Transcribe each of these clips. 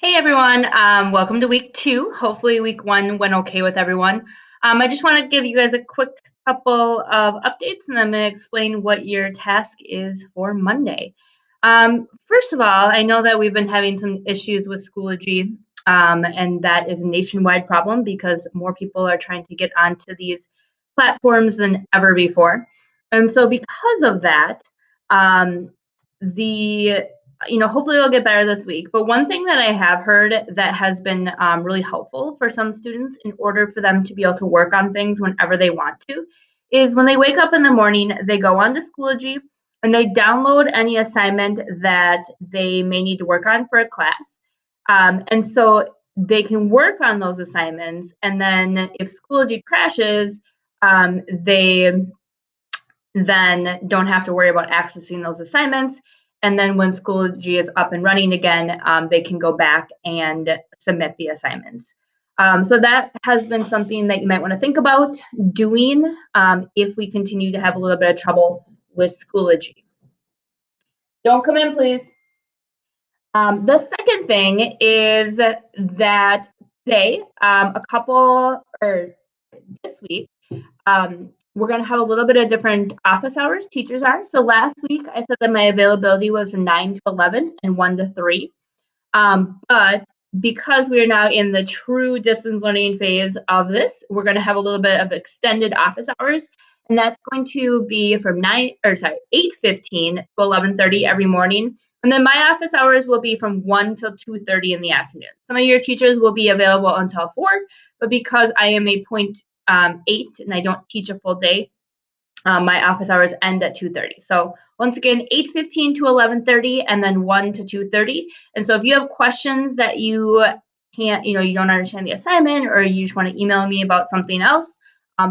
Hey everyone, welcome to week 2. Hopefully week 1 went okay with everyone. I just want to give you guys a quick couple of updates and I'm going to explain what your task is for Monday. First of all, I know that we've been having some issues with Schoology, and that is a nationwide problem because more people are trying to get onto these platforms than ever before. And so because of that, the hopefully it'll get better this week. But one thing that I have heard that has been really helpful for some students in order for them to be able to work on things whenever they want to is when they wake up in the morning, they go on to Schoology and they download any assignment that they may need to work on for a class. And so they can work on those assignments. And then if Schoology crashes, they then don't have to worry about accessing those assignments. And then when Schoology is up and running again, they can go back and submit the assignments. So that has been something that you might want to think about doing if we continue to have a little bit of trouble with Schoology. Don't come in, please. The second thing is that today, this week, we're going to have a little bit of different office hours teachers are. So last week I said that my availability was from 9 to 11 and 1 to 3. But because we are now in the true distance learning phase of this, we're going to have a little bit of extended office hours. And that's going to be from 8:15 to 11:30 every morning. And then my office hours will be from 1 till 2:30 in the afternoon. Some of your teachers will be available until 4, but because I am a 0.8 and I don't teach a full day, my office hours end at 2:30. So once again, 8:15 to 11:30 and then 1 to 2:30. And so if you have questions that you can't, you don't understand the assignment or you just want to email me about something else,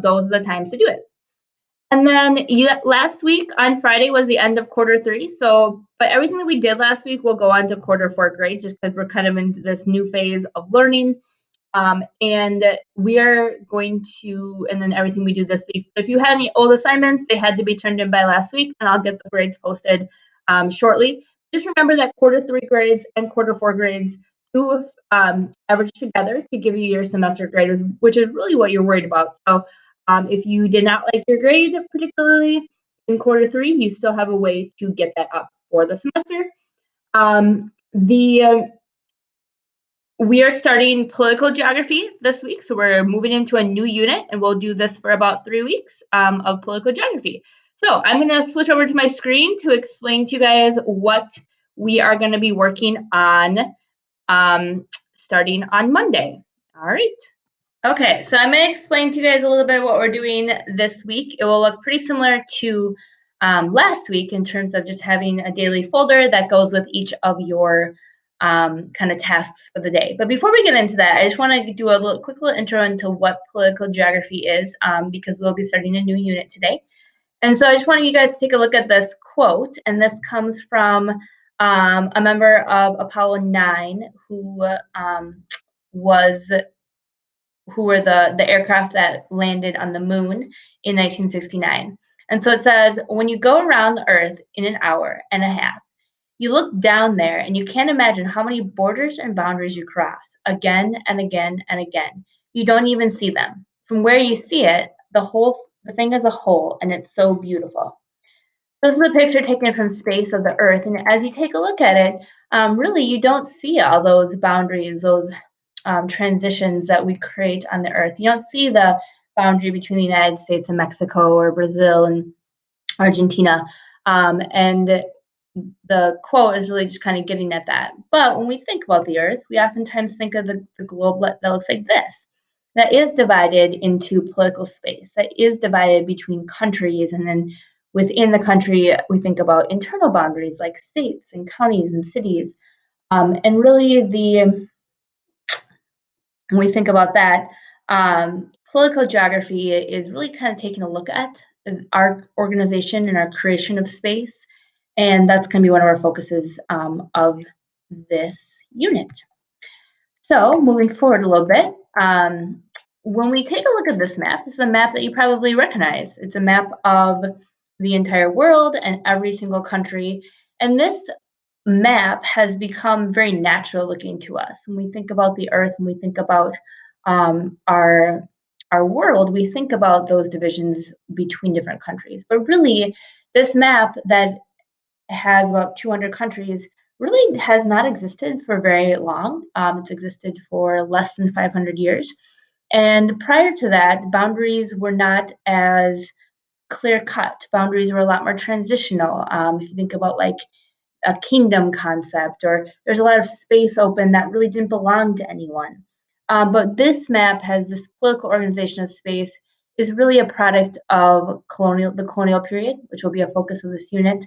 those are the times to do it. And then last week on Friday was the end of quarter 3. So, but everything that we did last week will go on to quarter 4 grade just because we're kind of into this new phase of learning. And we are going to, and then everything we do this week. If you had any old assignments, they had to be turned in by last week, and I'll get the grades posted shortly. Just remember that quarter 3 grades and quarter 4 grades do average together to give you your semester grade, which is really what you're worried about. So if you did not like your grade, particularly in quarter 3, you still have a way to get that up for the semester. We are starting political geography this week, so we're moving into a new unit, and we'll do this for about 3 weeks of political geography. So I'm going to switch over to my screen to explain to you guys what we are going to be working on starting on Monday. All right. Okay, so I'm going to explain to you guys a little bit of what we're doing this week. It will look pretty similar to last week in terms of just having a daily folder that goes with each of your kind of tasks for the day. But before we get into that, I just want to do a quick little intro into what political geography is because we'll be starting a new unit today. And so I just wanted you guys to take a look at this quote, and this comes from a member of Apollo 9 who were the aircraft that landed on the moon in 1969. And so it says, when you go around the Earth in an hour and a half, you look down there and you can't imagine how many borders and boundaries you cross again and again and again. You don't even see them. From where you see it, the thing is a whole, and it's so beautiful. This is a picture taken from space of the Earth, and as you take a look at it, really you don't see all those boundaries, those transitions that we create on the Earth. You don't see the boundary between the United States and Mexico or Brazil and Argentina. And the quote is really just kind of getting at that. But when we think about the Earth, we oftentimes think of the globe that looks like this. That is divided into political space, that is divided between countries, and then within the country, we think about internal boundaries like states and counties and cities. And really, when we think about that, political geography is really kind of taking a look at our organization and our creation of space. And that's going to be one of our focuses of this unit. So moving forward a little bit, when we take a look at this map, this is a map that you probably recognize. It's a map of the entire world and every single country. And this map has become very natural looking to us. When we think about the Earth, when we think about our world, we think about those divisions between different countries. But really, this map that has about 200 countries really has not existed for very long. It's existed for less than 500 years. And prior to that, boundaries were not as clear cut. Boundaries were a lot more transitional. If you think about like a kingdom concept, or there's a lot of space open that really didn't belong to anyone. But this map has this political organization of space is really a product of the colonial period, which will be a focus of this unit.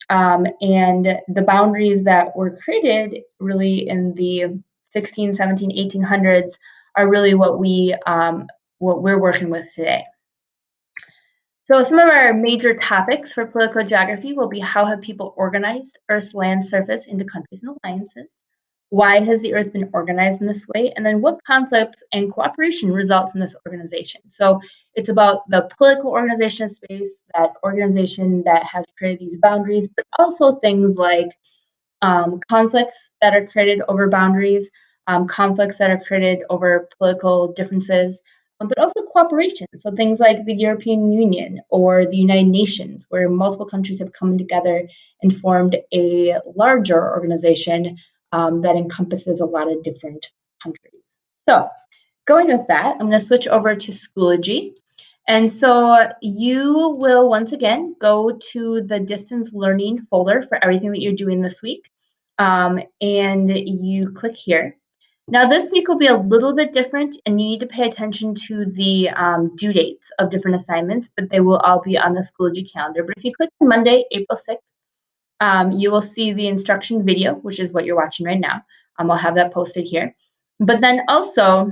And the boundaries that were created really in the 16, 17, 1800s are really what we're working with today. So some of our major topics for political geography will be: how have people organized Earth's land surface into countries and alliances? Why has the Earth been organized in this way? And then what conflicts and cooperation result from this organization? So it's about the political organization of space, that organization that has created these boundaries, but also things like conflicts that are created over boundaries, conflicts that are created over political differences, but also cooperation. So things like the European Union or the United Nations, where multiple countries have come together and formed a larger organization that encompasses a lot of different countries. So going with that, I'm going to switch over to Schoology. And so you will once again go to the distance learning folder for everything that you're doing this week. And you click here. Now this week will be a little bit different, and you need to pay attention to the due dates of different assignments, but they will all be on the Schoology calendar. But if you click on Monday, April 6th, you will see the instruction video, which is what you're watching right now. I'll have that posted here. But then also,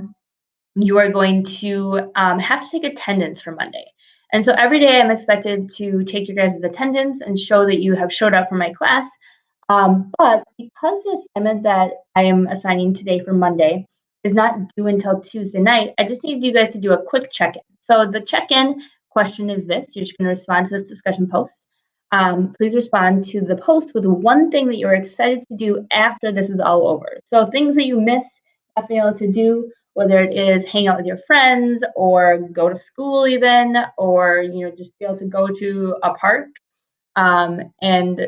you are going to have to take attendance for Monday. And so every day I'm expected to take your guys' attendance and show that you have showed up for my class. But because the assignment that I am assigning today for Monday is not due until Tuesday night, I just need you guys to do a quick check-in. So the check-in question is this: you're just going to respond to this discussion post. Please respond to the post with one thing that you're excited to do after this is all over. So things that you miss not being able to do, whether it is hang out with your friends or go to school even, or just be able to go to a park and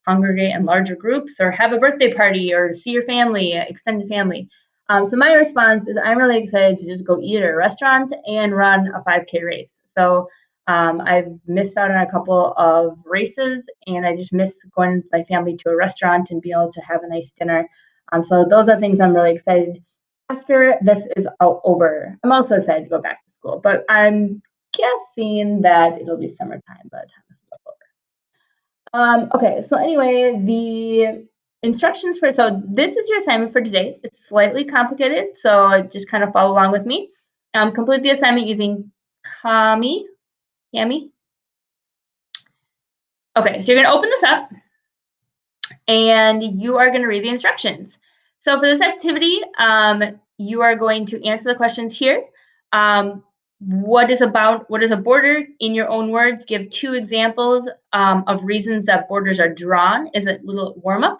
congregate in larger groups, or have a birthday party, or see your family, extended family. So my response is I'm really excited to just go eat at a restaurant and run a 5K race. So I've missed out on a couple of races, and I just miss going with my family to a restaurant and be able to have a nice dinner. So those are things I'm really excited after this is all over. I'm also excited to go back to school, but I'm guessing that it'll be summertime by the time this is all over. Okay, so anyway, the instructions so this is your assignment for today. It's slightly complicated, so just kind of follow along with me. Complete the assignment using Kami. Okay, so you're going to open this up, and you are going to read the instructions. So for this activity, you are going to answer the questions here. What is a border in your own words? Give 2 examples of reasons that borders are drawn is a little warm-up.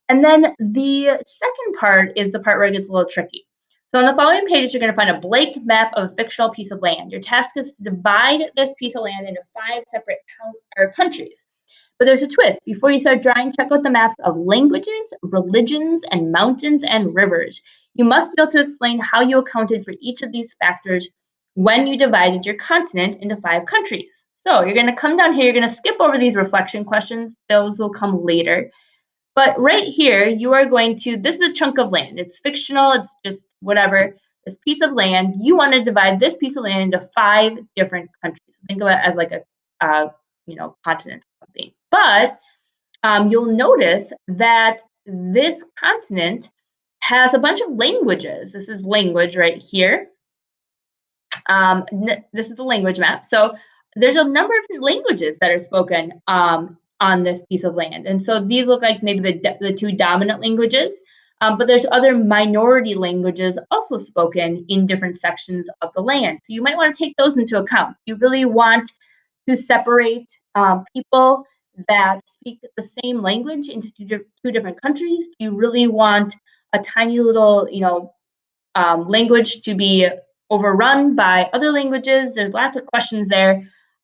And then the second part is the part where it gets a little tricky. So on the following pages, you're going to find a blank map of a fictional piece of land. Your task is to divide this piece of land into 5 separate countries. But there's a twist. Before you start drawing, check out the maps of languages, religions, and mountains and rivers. You must be able to explain how you accounted for each of these factors when you divided your continent into 5 countries. So you're going to come down here, you're going to skip over these reflection questions. Those will come later. But right here, you are going to, this is a chunk of land. It's fictional, it's just whatever. This piece of land, you want to divide this piece of land into 5 different countries. Think of it as like a continent or something. But you'll notice that this continent has a bunch of languages. This is language right here. This is the language map. So there's a number of languages that are spoken on this piece of land. And so these look like maybe the 2 dominant languages, but there's other minority languages also spoken in different sections of the land. So you might want to take those into account. You really want to separate people that speak the same language into two different countries? Do you really want a tiny little, language to be overrun by other languages? There's lots of questions there.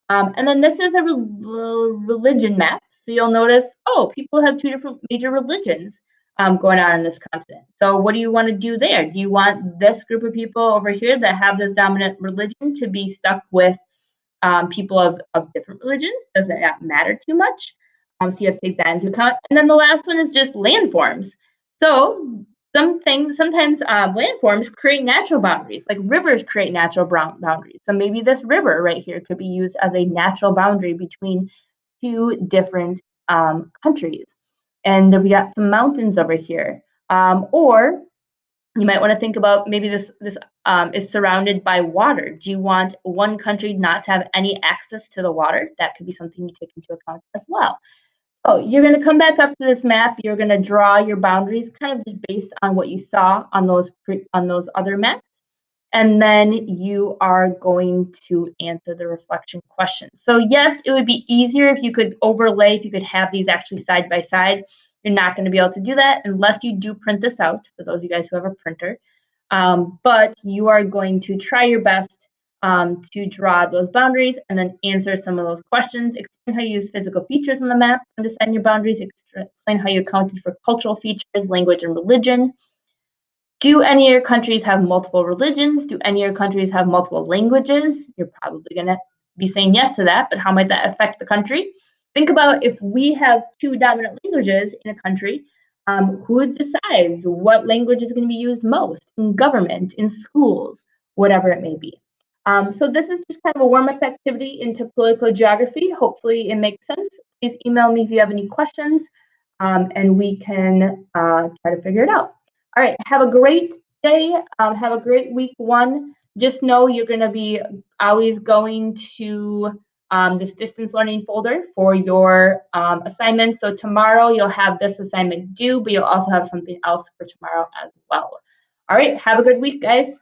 And then this is a religion map. So you'll notice, oh, people have two different major religions going on in this continent. So what do you want to do there? Do you want this group of people over here that have this dominant religion to be stuck with people of different religions? Does it not matter too much? So you have to take that into account. And then the last one is just landforms. So sometimes landforms create natural boundaries, like rivers create natural boundaries. So maybe this river right here could be used as a natural boundary between two different countries. And then we got some mountains over here. Or you might want to think about maybe this is surrounded by water. Do you want one country not to have any access to the water? That could be something you take into account as well. So you're going to come back up to this map. You're going to draw your boundaries kind of just based on what you saw on those other maps. And then you are going to answer the reflection question. So yes, it would be easier if you could overlay, if you could have these actually side by side. You're not going to be able to do that unless you do print this out, for those of you guys who have a printer. But you are going to try your best to draw those boundaries and then answer some of those questions. Explain how you use physical features on the map to define your boundaries. Explain how you accounted for cultural features, language, and religion. Do any of your countries have multiple religions? Do any of your countries have multiple languages? You're probably going to be saying yes to that, but how might that affect the country? Think about if we have two dominant languages in a country, who decides what language is going to be used most in government, in schools, whatever it may be. So this is just kind of a warm-up activity into political geography. Hopefully it makes sense. Please email me if you have any questions, and we can try to figure it out. All right, have a great day. Have a great week one. Just know you're going to be always going to this distance learning folder for your assignments. So tomorrow you'll have this assignment due, but you'll also have something else for tomorrow as well. All right, have a good week, guys.